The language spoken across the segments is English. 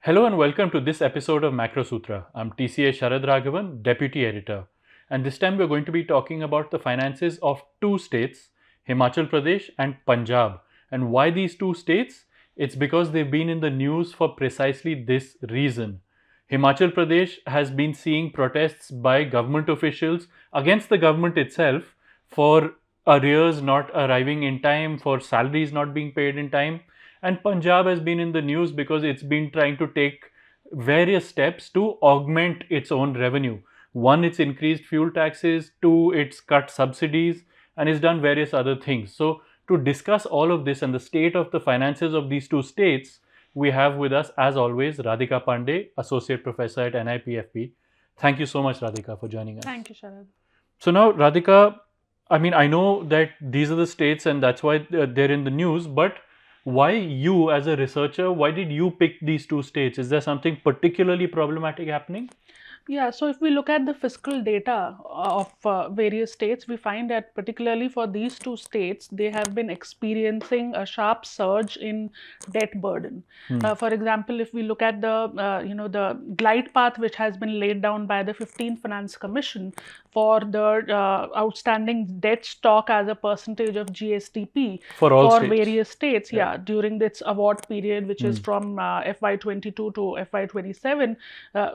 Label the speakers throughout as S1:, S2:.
S1: Hello and welcome to this episode of Macro Sutra. I'm TCA Sharad Raghavan, Deputy Editor. And this time we're going to be talking about the finances of two states, Himachal Pradesh and Punjab. And why these two states? It's because they've been in the news for precisely this reason. Himachal Pradesh has been seeing protests by government officials against the government itself for arrears not arriving in time, for salaries not being paid in time. And Punjab has been in the news because it's been trying to take various steps to augment its own revenue. One, it's increased fuel taxes. Two, it's cut subsidies, and it's done various other things. So, to discuss all of this and the state of the finances of these two states, we have with us, as always, Radhika Pandey, Associate Professor at NIPFP. Thank you so much, Radhika, for joining us.
S2: Thank you, Sharad.
S1: So, now, Radhika, I know that these are the states and that's why they're in the news, but why you, as a researcher, why did you pick these two states? Is there something particularly problematic happening?
S2: Yeah, so if we look at the fiscal data of various states, we find that particularly for these two states, they have been experiencing a sharp surge in debt burden. For example, if we look at the glide path which has been laid down by the 15th Finance Commission for the outstanding debt stock as a percentage of GSDP
S1: For all states.
S2: various states, during its award period, which is from FY22 to FY27,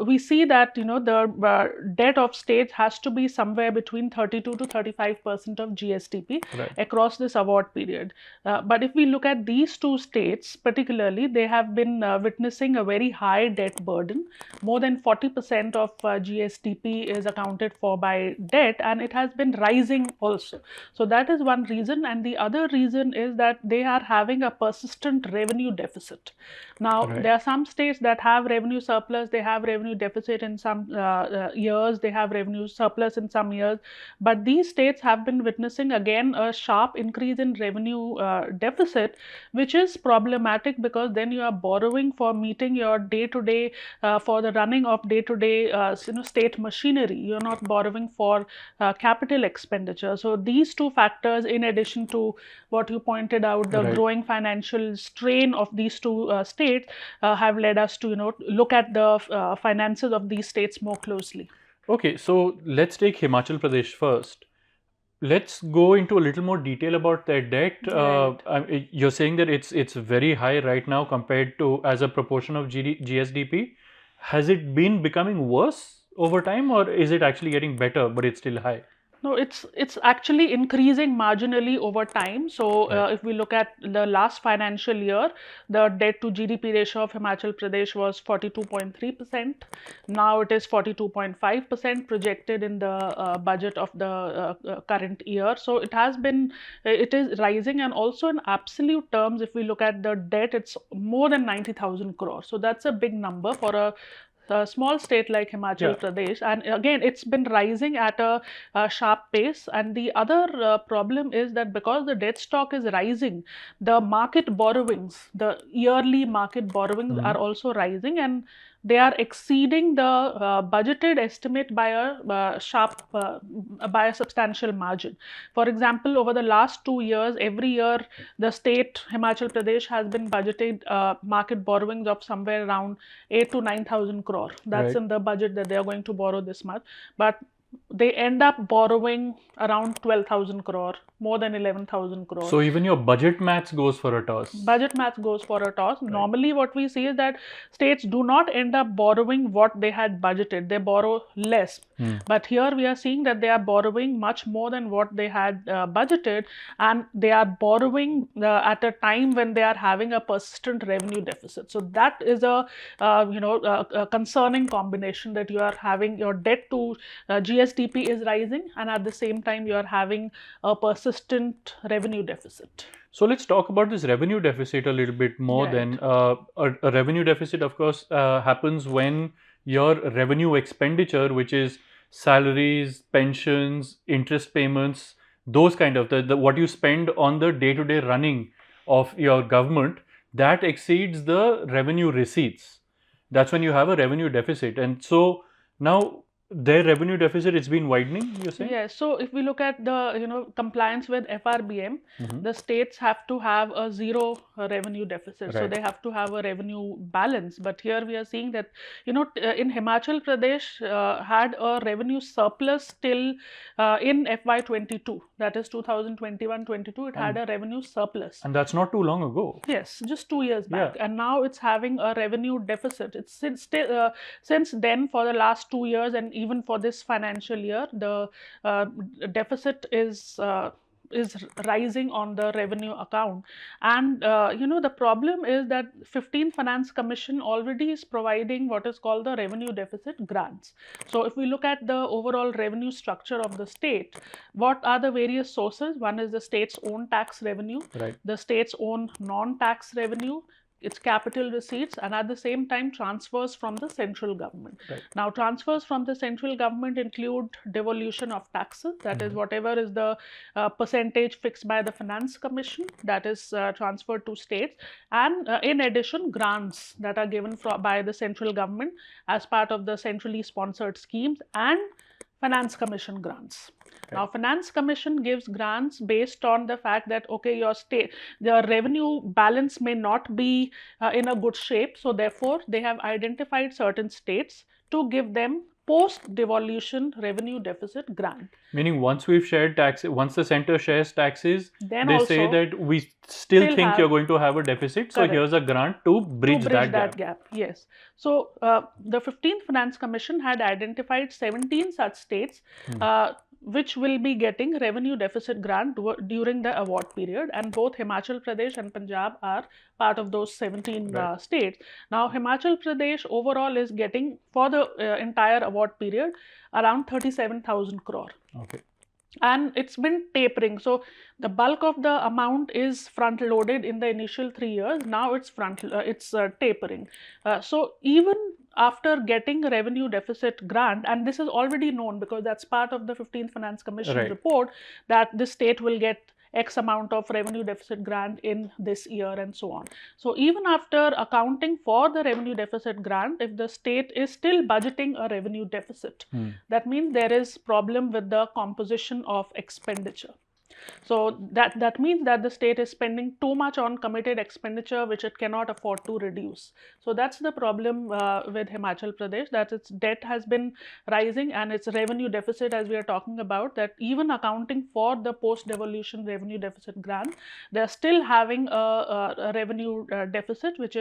S2: we see that the debt of states has to be somewhere between 32 to 35% of GSDP across this award period. But if we look at these two states particularly, they have been witnessing a very high debt burden. More than 40% of GSDP is accounted for by debt, and it has been rising also. So that is one reason, and the other reason is that they are having a persistent revenue deficit. Now, there are some states that have revenue surplus, they have revenue deficit in some years, they have revenue surplus in some years, but these states have been witnessing again a sharp increase in revenue deficit, which is problematic because then you are borrowing for meeting your day-to-day, for the running of day-to-day state machinery. You're not borrowing for capital expenditure. So these two factors, in addition to what you pointed out, the growing financial strain of these two states, have led us to look at the finances of these states more closely.
S1: Okay, so let's take Himachal Pradesh first. Let's go into a little more detail about their debt. You're saying that it's very high right now compared to as a proportion of GSDP. Has it been becoming worse over time, or is it actually getting better, but it's still high?
S2: No, it's actually increasing marginally over time. So if we look at the last financial year, the debt to GDP ratio of Himachal Pradesh was 42.3%. Now it is 42.5% projected in the budget of the current year. So it is rising, and also in absolute terms, if we look at the debt, it's more than 90,000 crores. So that's a big number for a small state like Himachal Pradesh, and again it's been rising at a sharp pace. And the other problem is that because the debt stock is rising, the market borrowings, the yearly market borrowings are also rising, and they are exceeding the budgeted estimate by a substantial margin. For example, over the last 2 years, every year the state Himachal Pradesh has been budgeted market borrowings of somewhere around 8 to 9,000 crore. That's in the budget that they are going to borrow this much. But they end up borrowing around 12,000 crore, more than 11,000 crore.
S1: So even your budget maths goes for a toss.
S2: Budget maths goes for a toss. Normally what we see is that states do not end up borrowing what they had budgeted. They borrow less. But here we are seeing that they are borrowing much more than what they had budgeted, and they are borrowing at a time when they are having a persistent revenue deficit. So that is a concerning combination, that you are having your debt to GSDP is rising, and at the same time you are having a persistent revenue deficit.
S1: So let's talk about this revenue deficit a little bit more. Then a revenue deficit, of course, happens when your revenue expenditure, which is salaries, pensions, interest payments, those kind of what you spend on the day-to-day running of your government, that exceeds the revenue receipts. That's when you have a revenue deficit. And so now their revenue deficit, it's been widening, you're saying?
S2: Yes. So if we look at the compliance with FRBM, the states have to have a zero revenue deficit. So
S1: Right.
S2: they have to have a revenue balance. But here we are seeing that in Himachal Pradesh had a revenue surplus till in FY22. That is 2021-22. It had a revenue surplus.
S1: And that's not too long ago.
S2: Yes, just 2 years back,
S1: Yeah.
S2: and now it's having a revenue deficit. It's since then, for the last 2 years, and even for this financial year, the deficit is rising on the revenue account. And the problem is that 15th Finance Commission already is providing what is called the revenue deficit grants. So if we look at the overall revenue structure of the state, what are the various sources? One is the state's own tax revenue,
S1: Right.
S2: the state's own non-tax revenue, its capital receipts, and at the same time transfers from the central government.
S1: Right.
S2: Now, transfers from the central government include devolution of taxes, that is whatever is the percentage fixed by the Finance Commission that is transferred to states, and in addition grants that are given by the central government as part of the centrally sponsored schemes, and Finance Commission grants. Now, Finance Commission gives grants based on the fact that, okay, your revenue balance may not be in a good shape. So therefore, they have identified certain states to give them post-devolution revenue deficit grant.
S1: Meaning once we've shared taxes, once the center shares taxes,
S2: Then
S1: they
S2: also
S1: say that we still think you're going to have a deficit. So
S2: Correct.
S1: here's a grant to bridge that gap.
S2: Yes. So the 15th Finance Commission had identified 17 such states which will be getting revenue deficit grant during the award period, and both Himachal Pradesh and Punjab are part of those 17 states. Now, Himachal Pradesh overall is getting, for the entire award period, around 37,000 crore.
S1: Okay.
S2: And it's been tapering. So the bulk of the amount is front loaded in the initial 3 years. Now it's tapering. So even after getting a revenue deficit grant, and this is already known because that's part of the 15th Finance Commission report, that the state will get X amount of revenue deficit grant in this year and so on. So even after accounting for the revenue deficit grant, if the state is still budgeting a revenue deficit, that means there is problem with the composition of expenditure. So that means that the state is spending too much on committed expenditure, which it cannot afford to reduce. So that's the problem with Himachal Pradesh, that its debt has been rising and its revenue deficit, as we are talking about, that even accounting for the post-devolution revenue deficit grant, they are still having a revenue deficit, which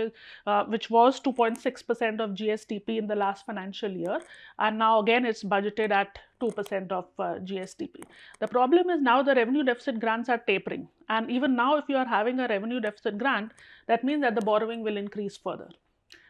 S2: was 2.6% of GSDP in the last financial year, and now again it's budgeted at 2% of GSDP. The problem is now the revenue deficit grants are tapering, and even now if you are having a revenue deficit grant, that means that the borrowing will increase further.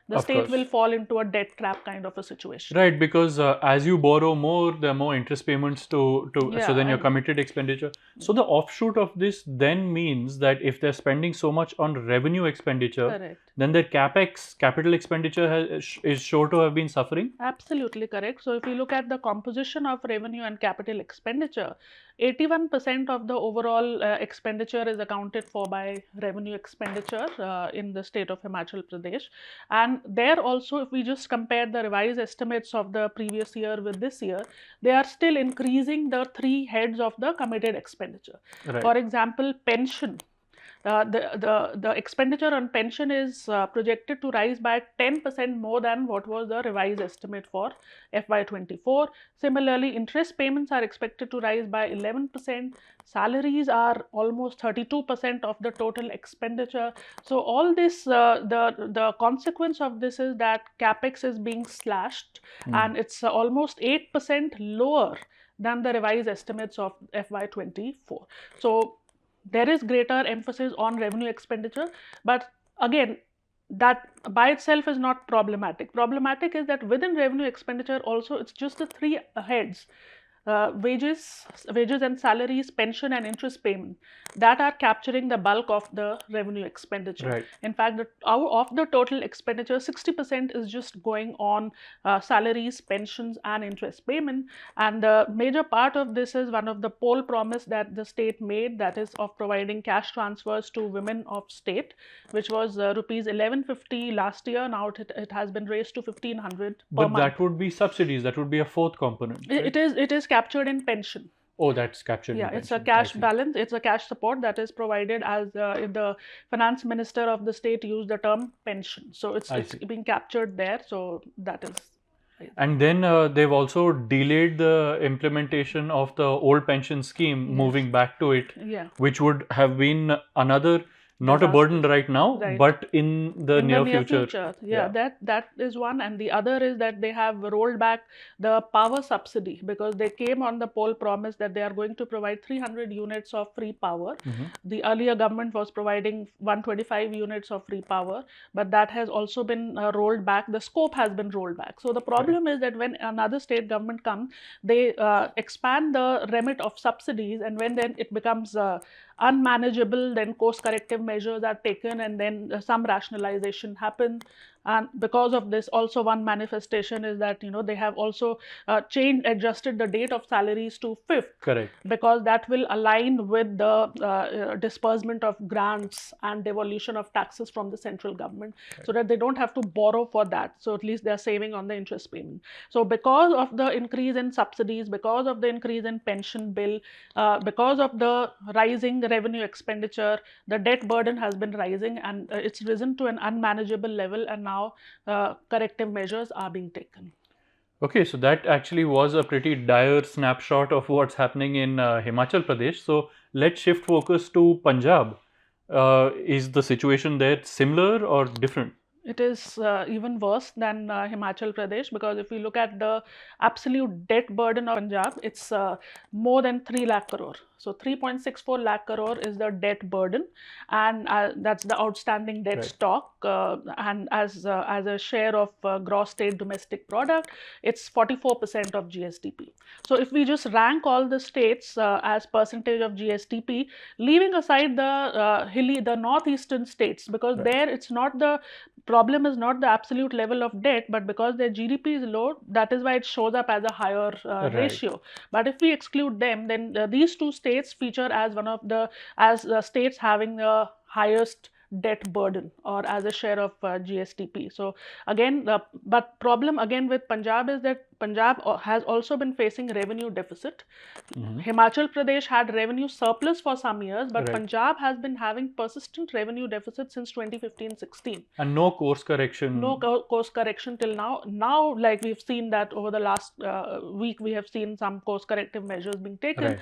S2: The state will fall into a debt trap kind of a situation.
S1: Right, because as you borrow more, there are more interest payments so then your committed expenditure. So the offshoot of this then means that if they're spending so much on revenue expenditure, then their capital expenditure is sure to have been suffering?
S2: Absolutely correct. So if you look at the composition of revenue and capital expenditure, 81% of the overall expenditure is accounted for by revenue expenditure in the state of Himachal Pradesh. And there also, if we just compare the revised estimates of the previous year with this year, they are still increasing the three heads of the committed expenditure. For example, pension. The expenditure on pension is projected to rise by 10% more than what was the revised estimate for FY24. Similarly, interest payments are expected to rise by 11%. Salaries are almost 32% of the total expenditure. So all this, the consequence of this is that capex is being slashed, and it's almost 8% lower than the revised estimates of FY24. So there is greater emphasis on revenue expenditure, but again, that by itself is not problematic. Problematic is that within revenue expenditure also, it's just the three heads. wages and salaries, pension and interest payment, that are capturing the bulk of the revenue expenditure.
S1: Right.
S2: In fact, of the total expenditure, 60% is just going on salaries, pensions and interest payment. And the major part of this is one of the poll promise that the state made, that is of providing cash transfers to women of state, which was rupees 1150 last year. Now it has been raised to 1500 per
S1: But
S2: month.
S1: that would be subsidies. That would be a fourth component. Right?
S2: It is captured in pension.
S1: Oh, that's captured.
S2: Yeah,
S1: in
S2: it's a
S1: pension.
S2: cash balance. It's a cash support that is provided as if the finance minister of the state used the term pension. So it's being captured there. So that is.
S1: And then they've also delayed the implementation of the old pension scheme, moving back to it, which would have been another, not a burden right now, but in the near future.
S2: Yeah, that is one. And the other is that they have rolled back the power subsidy, because they came on the poll promise that they are going to provide 300 units of free power. The earlier government was providing 125 units of free power, but that has also been rolled back. The scope has been rolled back. So the problem is that when another state government comes, they expand the remit of subsidies, and when then it becomes unmanageable, then course corrective measures are taken, and then some rationalization happens. And because of this, also one manifestation is that they have also adjusted the date of salaries to 5th.
S1: Correct.
S2: Because that will align with the disbursement of grants and devolution of taxes from the central government, so that they don't have to borrow for that. So at least they are saving on the interest payment. So because of the increase in subsidies, because of the increase in pension bill, because of the rising revenue expenditure, the debt burden has been rising, and it's risen to an unmanageable level, and now corrective measures are being taken.
S1: Okay, so that actually was a pretty dire snapshot of what's happening in Himachal Pradesh. So let's shift focus to Punjab. Is the situation there similar or different?
S2: It is even worse than Himachal Pradesh, because if we look at the absolute debt burden of Punjab, it's more than 3 lakh crore. So 3.64 lakh crore is the debt burden, and that's the outstanding debt stock. And as a share of gross state domestic product, it's 44% of GSDP. So if we just rank all the states as percentage of GSDP, leaving aside the northeastern states, because there it's not the problem is not the absolute level of debt, but because their GDP is low, that is why it shows up as a higher ratio. But if we exclude them, then these two states feature as one of the states having the highest debt burden, or as a share of GSDP. So again, but problem again with Punjab is that Punjab has also been facing revenue deficit. Himachal Pradesh had revenue surplus for some years, but Punjab has been having persistent revenue deficit since 2015-16.
S1: And no course correction.
S2: No course correction till now. Now, like we've seen that over the last week, we have seen some course corrective measures being taken,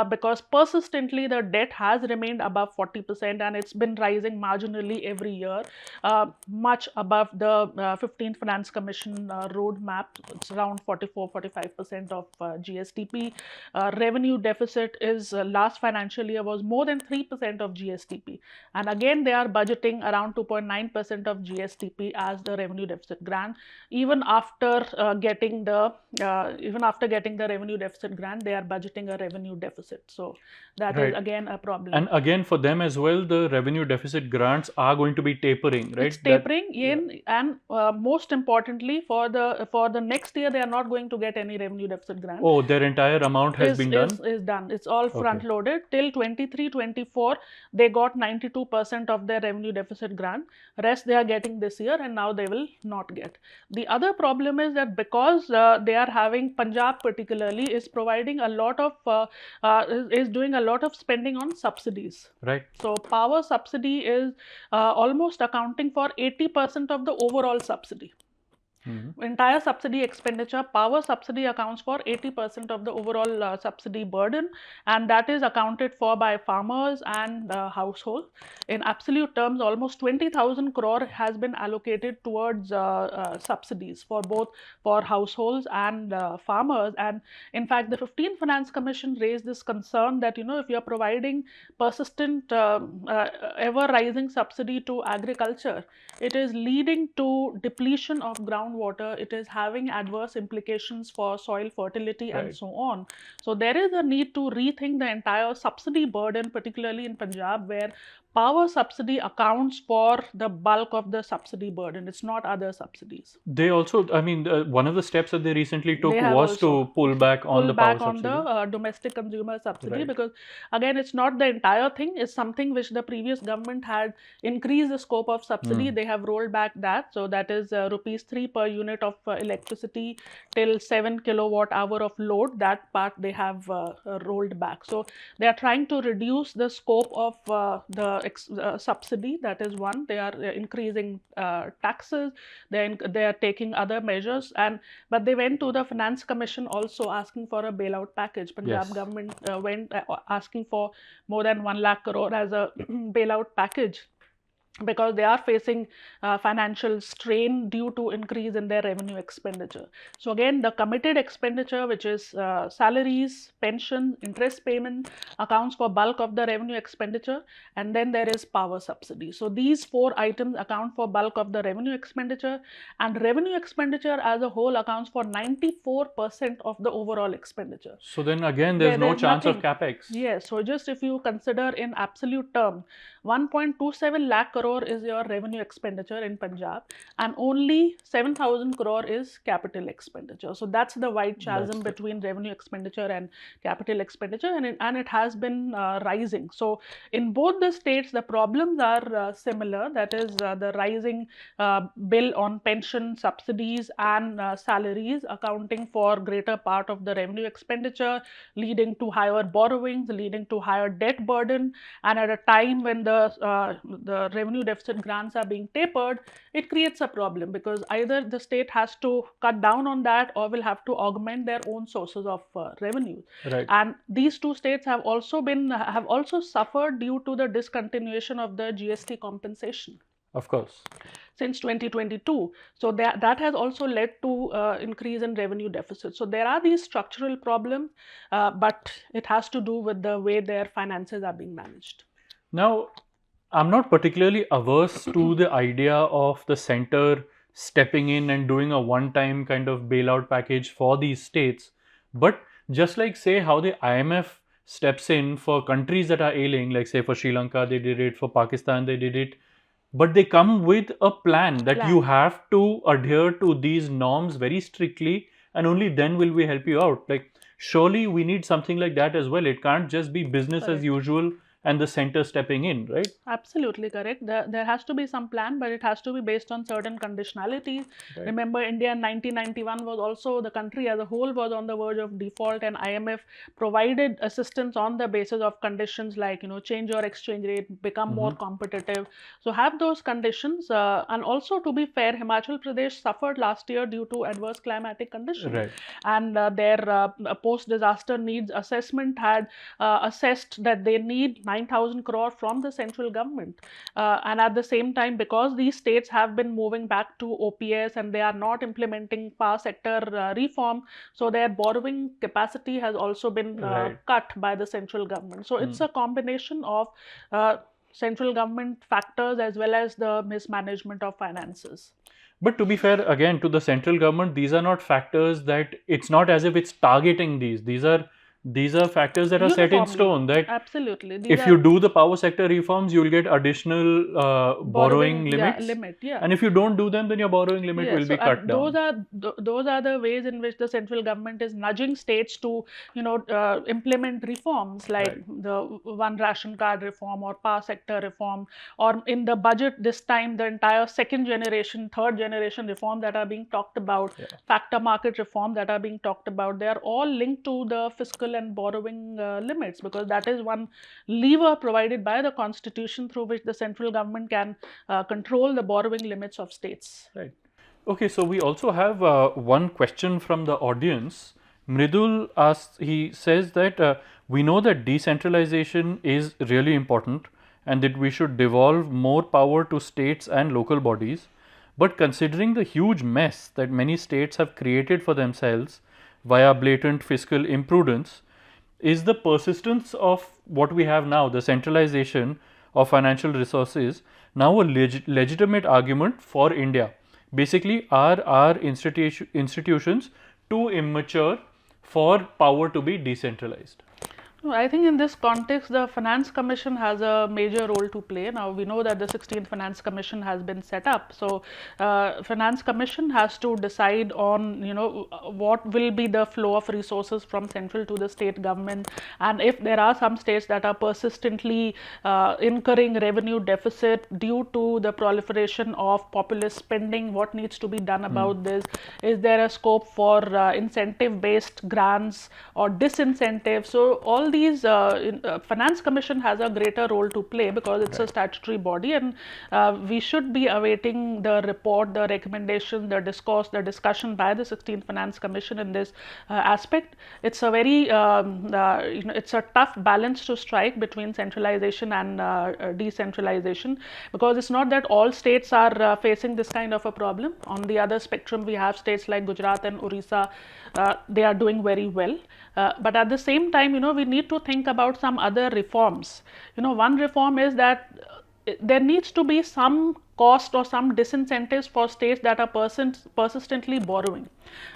S2: because persistently the debt has remained above 40%, and it's been rising marginally every year, much above the 15th Finance Commission roadmap. It's around 44-45% of GSDP. Revenue deficit is last financial year was more than 3% of GSDP, and again they are budgeting around 2.9% of GSDP as the revenue deficit grant. Even after getting the revenue deficit grant, they are budgeting a revenue deficit. So that is again a problem.
S1: And again for them as well, the revenue deficit grants are going to be tapering, right?
S2: It's tapering and most importantly, for the next year, they are not going to get any revenue deficit grant.
S1: Oh, their entire amount has been done?
S2: Is done. It's all front loaded. Till 23-24, they got 92% of their revenue deficit grant. Rest they are getting this year, and now they will not get. The other problem is that because they are having, Punjab particularly is providing a lot of is doing a lot of spending on subsidies.
S1: Right.
S2: So power subsidy is almost accounting for 80% of the overall subsidy. Entire subsidy expenditure, power subsidy accounts for 80% of the overall subsidy burden, and that is accounted for by farmers and households. In absolute terms, almost 20,000 crore has been allocated towards subsidies for households and farmers. And in fact, the 15th Finance Commission raised this concern that if you are providing persistent ever rising subsidy to agriculture, it is leading to depletion of groundwater water, it is having adverse implications for soil fertility and
S1: Right.
S2: so on. So there is a need to rethink the entire subsidy burden, particularly in Punjab, where power subsidy accounts for the bulk of the subsidy burden. It's not other subsidies.
S1: They also, I mean, one of the steps that they recently
S2: They
S1: took
S2: have
S1: was
S2: also
S1: to pull back on
S2: pull
S1: the power
S2: back on the
S1: subsidy.
S2: domestic consumer subsidy,
S1: Right.
S2: because again, it's not the entire thing. It's something which the previous government had increased the scope of subsidy. They have rolled back that. So that is rupees 3 per unit of electricity till 7 kilowatt hour of load. That part they have rolled back. So they are trying to reduce the scope of the subsidy. That is one. They are increasing taxes. They are taking other measures, but they went to the Finance Commission also asking for a bailout package. Punjab
S1: Yes.
S2: government went asking for more than 1 lakh crore as a bailout package, because they are facing financial strain due to increase in their revenue expenditure. So again, the committed expenditure, which is salaries, pension, interest payment, accounts for bulk of the revenue expenditure, and then there is power subsidy. So these 4 items account for bulk of the revenue expenditure, and revenue expenditure as a whole accounts for 94% of the overall expenditure.
S1: So then again, there's no
S2: There's
S1: chance of
S2: nothing.
S1: capex.
S2: Yes, so just if you consider in absolute term, 1.27 lakh crore is your revenue expenditure in Punjab, and only 7,000 crore is capital expenditure. So that's the wide chasm between revenue expenditure and capital expenditure, and it has been rising. So in both the states, the problems are similar. That is the rising bill on pension, subsidies, and salaries, accounting for greater part of the revenue expenditure, leading to higher borrowings, leading to higher debt burden, and at a time when the revenue deficit grants are being tapered, it creates a problem, because either the state has to cut down on that or will have to augment their own sources of revenue.
S1: Right.
S2: And these 2 states have also suffered due to the discontinuation of the GST compensation.
S1: Of course.
S2: Since 2022. So that has also led to increase in revenue deficit. So there are these structural problems, but it has to do with the way their finances are being managed.
S1: Now, I'm not particularly averse to the idea of the center stepping in and doing a one-time kind of bailout package for these states. But just like, say, how the IMF steps in for countries that are ailing, like say for Sri Lanka, they did it, for Pakistan, they did it. But they come with a plan that you have to adhere to these norms very strictly, and only then will we help you out. Like, surely we need something like that as well. It can't just be business as usual and the center stepping in, right?
S2: Absolutely correct. There has to be some plan, but it has to be based on certain conditionalities. Right. Remember, India in 1991 was also, the country as a whole was on the verge of default, and IMF provided assistance on the basis of conditions like, change your exchange rate, become more competitive. So have those conditions. And also, to be fair, Himachal Pradesh suffered last year due to adverse climatic conditions.
S1: Right.
S2: And their post-disaster needs assessment had assessed that they need 9,000 crore from the central government. And at the same time, because these states have been moving back to OPS and they are not implementing power sector reform, so their borrowing capacity has also been cut by the central government. So it's a combination of central government factors as well as the mismanagement of finances.
S1: But to be fair, again, to the central government, these are not factors that, it's not as if it's targeting these. These are factors that are set in stone, that
S2: absolutely,
S1: if you do the power sector reforms, you will get additional borrowing limits. And if you don't do them, then your borrowing limit will be cut down.
S2: Those are the ways in which the central government is nudging states to, implement reforms like the one ration card reform or power sector reform, or in the budget this time, the entire second generation, third generation reform that are being talked about, factor market reform that are being talked about. They are all linked to the fiscal and borrowing limits, because that is one lever provided by the constitution through which the central government can control the borrowing limits of states.
S1: Right. Okay, so we also have one question from the audience. Mridul asks, he says that we know that decentralization is really important and that we should devolve more power to states and local bodies. But considering the huge mess that many states have created for themselves via blatant fiscal imprudence, is the persistence of what we have now, the centralization of financial resources, now a legitimate argument for India? Basically, are our institutions too immature for power to be decentralized?
S2: I think in this context, the Finance Commission has a major role to play. Now, we know that the 16th Finance Commission has been set up. So, Finance Commission has to decide on, what will be the flow of resources from central to the state government. And if there are some states that are persistently incurring revenue deficit due to the proliferation of populist spending, what needs to be done about this? Is there a scope for incentive-based grants or disincentive? So, all these Finance Commission has a greater role to play because it's a statutory body, and we should be awaiting the report, the recommendation, the discourse, the discussion by the 16th Finance Commission in this aspect. It's a very it's a tough balance to strike between centralization and decentralization, because it's not that all states are facing this kind of a problem. On the other spectrum, we have states like Gujarat and Orissa. They are doing very well, but at the same time, we need to think about some other reforms. One reform is that there needs to be some cost or some disincentives for states that are persistently borrowing.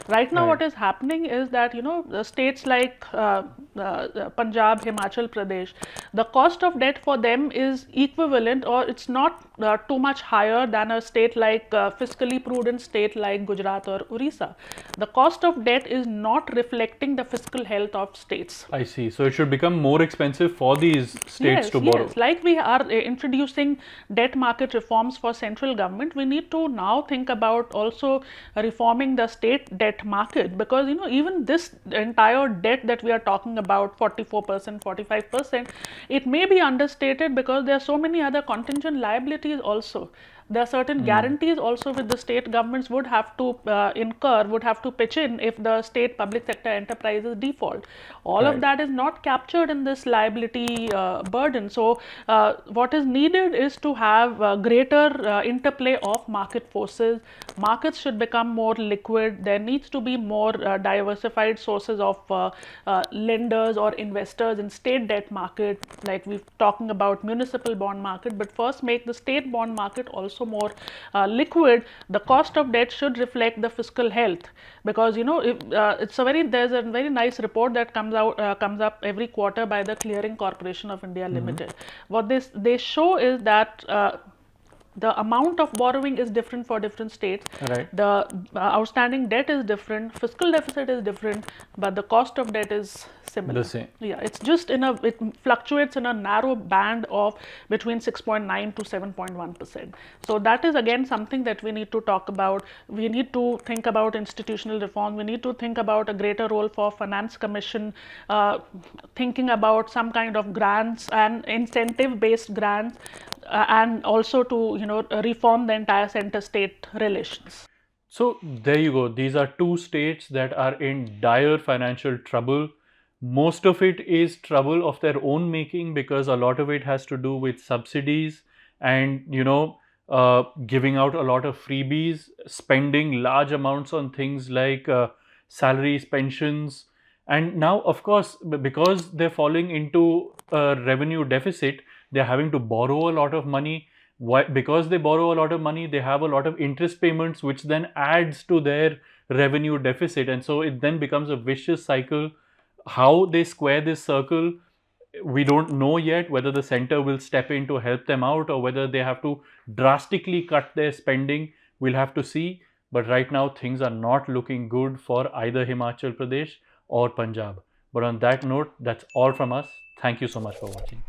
S2: Right now, what is happening is that the states like Punjab, Himachal Pradesh, the cost of debt for them is equivalent, or it's not too much higher than a state like fiscally prudent state like Gujarat or Orissa. The cost of debt is not reflecting the fiscal health of states.
S1: I see. So it should become more expensive for these states to borrow.
S2: Yes, like we are introducing debt market reforms for central government, we need to now think about also reforming the state debt market, because even this entire debt that we are talking about, 44%, 45%, it may be understated because there are so many other contingent liabilities also. There are certain guarantees also which the state governments would have to would have to pitch in if the state public sector enterprises default. All of that is not captured in this liability burden. So, what is needed is to have greater interplay of market forces. Markets should become more liquid. There needs to be more diversified sources of lenders or investors in state debt market, like we're talking about municipal bond market, but first make the state bond market also more liquid. The cost of debt should reflect the fiscal health, because if, there's a very nice report that comes up every quarter by the Clearing Corporation of India Limited. What they show is that the amount of borrowing is different for different states. The outstanding debt is different, fiscal deficit is different, but the cost of debt is similar.
S1: The same.
S2: Yeah, it's just it fluctuates in a narrow band of between 6.9 to 7.1%. So that is again something that we need to talk about. We need to think about institutional reform. We need to think about a greater role for Finance Commission, thinking about some kind of grants and incentive-based grants, and also to reform the entire center-state relations.
S1: So there you go. These are two states that are in dire financial trouble. Most of it is trouble of their own making, because a lot of it has to do with subsidies and giving out a lot of freebies, spending large amounts on things like salaries, pensions, and now of course because they're falling into a revenue deficit, they're having to borrow a lot of money. Why? Because they borrow a lot of money, they have a lot of interest payments, which then adds to their revenue deficit, and so it then becomes a vicious cycle. How they square this circle, we don't know yet, whether the center will step in to help them out or whether they have to drastically cut their spending. We'll have to see. But right now, things are not looking good for either Himachal Pradesh or Punjab. But on that note, that's all from us. Thank you so much for watching.